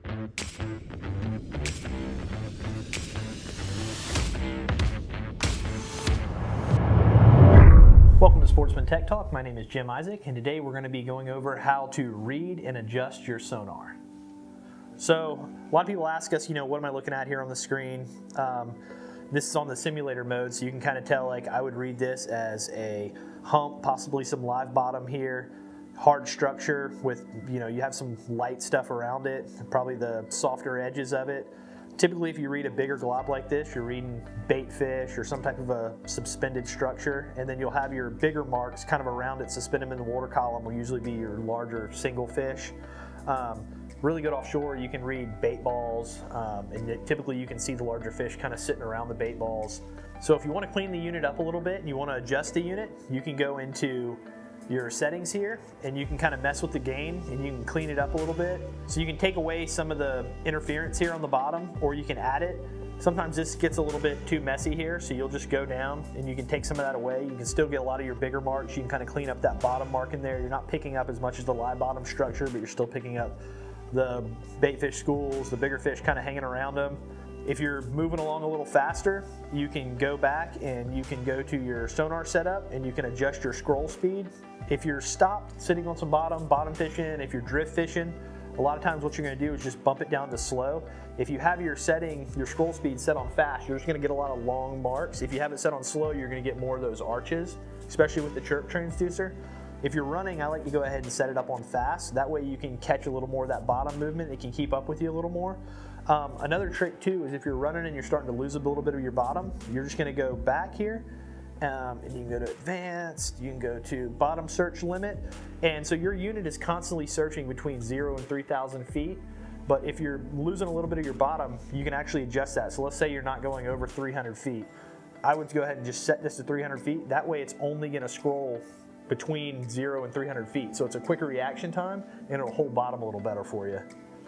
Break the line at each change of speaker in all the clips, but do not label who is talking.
Welcome to Sportsman Tech Talk. My name is Jim Isaac, and today we're going to be going over how to read and adjust your sonar. So a lot of people ask us, what am I looking at here on the screen? This is on the simulator mode, so you can kind of tell, I would read this as a hump, possibly some live bottom here, hard structure with, you have some light stuff around it, probably the softer edges of it. Typically, if you read a bigger glob like this, you're reading bait fish or some type of a suspended structure, and then you'll have your bigger marks kind of around it. Suspend them in the water column will usually be your larger single fish. Really good offshore, you can read bait balls, and typically you can see the larger fish kind of sitting around the bait balls. So if you want to clean the unit up a little bit and you want to adjust the unit, you can go into your settings here and you can kind of mess with the gain and you can clean it up a little bit. So you can take away some of the interference here on the bottom, or you can add it. Sometimes this gets a little bit too messy here, so you'll just go down and you can take some of that away. You can still get a lot of your bigger marks. You can kind of clean up that bottom mark in there. You're not picking up as much as the live bottom structure, but you're still picking up the bait fish schools, the bigger fish kind of hanging around them. If you're moving along a little faster, you can go back and you can go to your sonar setup and you can adjust your scroll speed. If you're stopped sitting on some bottom fishing, if you're drift fishing, a lot of times what you're going to do is just bump it down to slow. If you have your scroll speed set on fast, you're just going to get a lot of long marks. If you have it set on slow, you're going to get more of those arches, especially with the chirp transducer. If you're running, I like to go ahead and set it up on fast. That way you can catch a little more of that bottom movement. It can keep up with you a little more. Another trick too is if you're running and you're starting to lose a little bit of your bottom, you're just going to go back here and you can go to advanced, you can go to bottom search limit. And so your unit is constantly searching between 0 and 3,000 feet. But if you're losing a little bit of your bottom, you can actually adjust that. So let's say you're not going over 300 feet. I would go ahead and just set this to 300 feet. That way it's only going to scroll between 0 and 300 feet. So it's a quicker reaction time and it'll hold bottom a little better for you.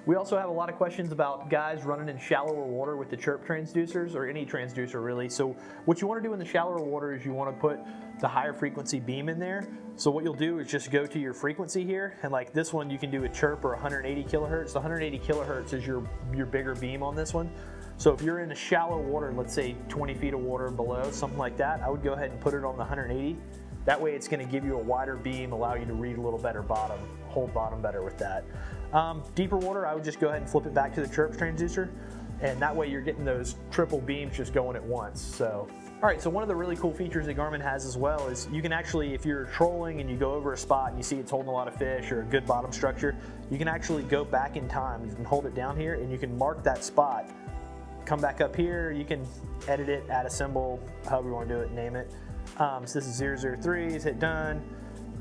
We also have a lot of questions about guys running in shallower water with the chirp transducers, or any transducer really. So what you want to do in the shallower water is you want to put the higher frequency beam in there. So what you'll do is just go to your frequency here, and like this one you can do a chirp or 180 kilohertz. The 180 kilohertz is your bigger beam on this one. So if you're in a shallow water, let's say 20 feet of water below, something like that, I would go ahead and put it on the 180. That way it's going to give you a wider beam, allow you to read a little better bottom, hold bottom better with that. Deeper water, I would just go ahead and flip it back to the chirp transducer, and that way you're getting those triple beams just going at once. So, all right, so one of the really cool features that Garmin has as well is you can actually, if you're trolling and you go over a spot and you see it's holding a lot of fish or a good bottom structure, you can actually go back in time. You can hold it down here and you can mark that spot. Come back up here, you can edit it, add a symbol, however you want to do it, name it. So this is 003, hit done,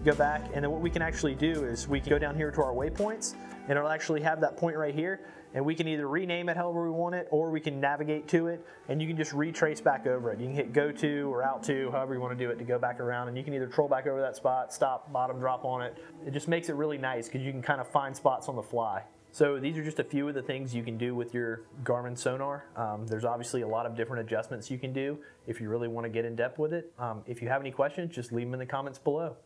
go back, and then what we can actually do is we can go down here to our waypoints, and it'll actually have that point right here, and we can either rename it however we want it, or we can navigate to it, and you can just retrace back over it. You can hit go to or out to, however you want to do it, to go back around, and you can either troll back over that spot, stop, bottom drop on it. It just makes it really nice because you can kind of find spots on the fly. So these are just a few of the things you can do with your Garmin sonar. There's obviously a lot of different adjustments you can do if you really want to get in depth with it. If you have any questions, just leave them in the comments below.